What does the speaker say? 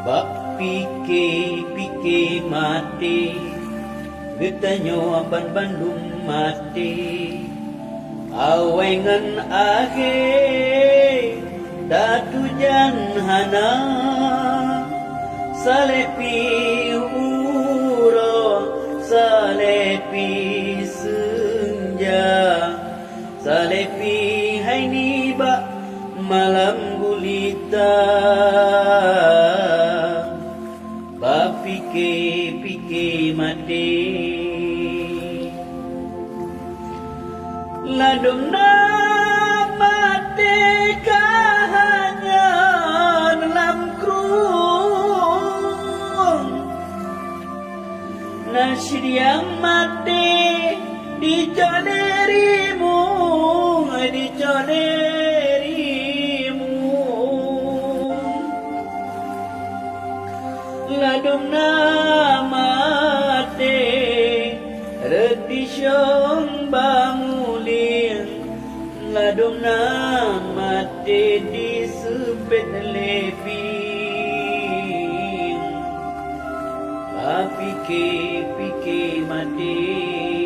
Bak pike mati, getanyo aban Bandung mati. Awengan age datujan hana, salepi uro salepi senja, salepi hainiba malam gulita. Pike mati, ladum na mati hanya dalam krung, nasir yang mati diconerimu, ladum namate retisyong bangulin, ladum namate disebet leping. Pike mati.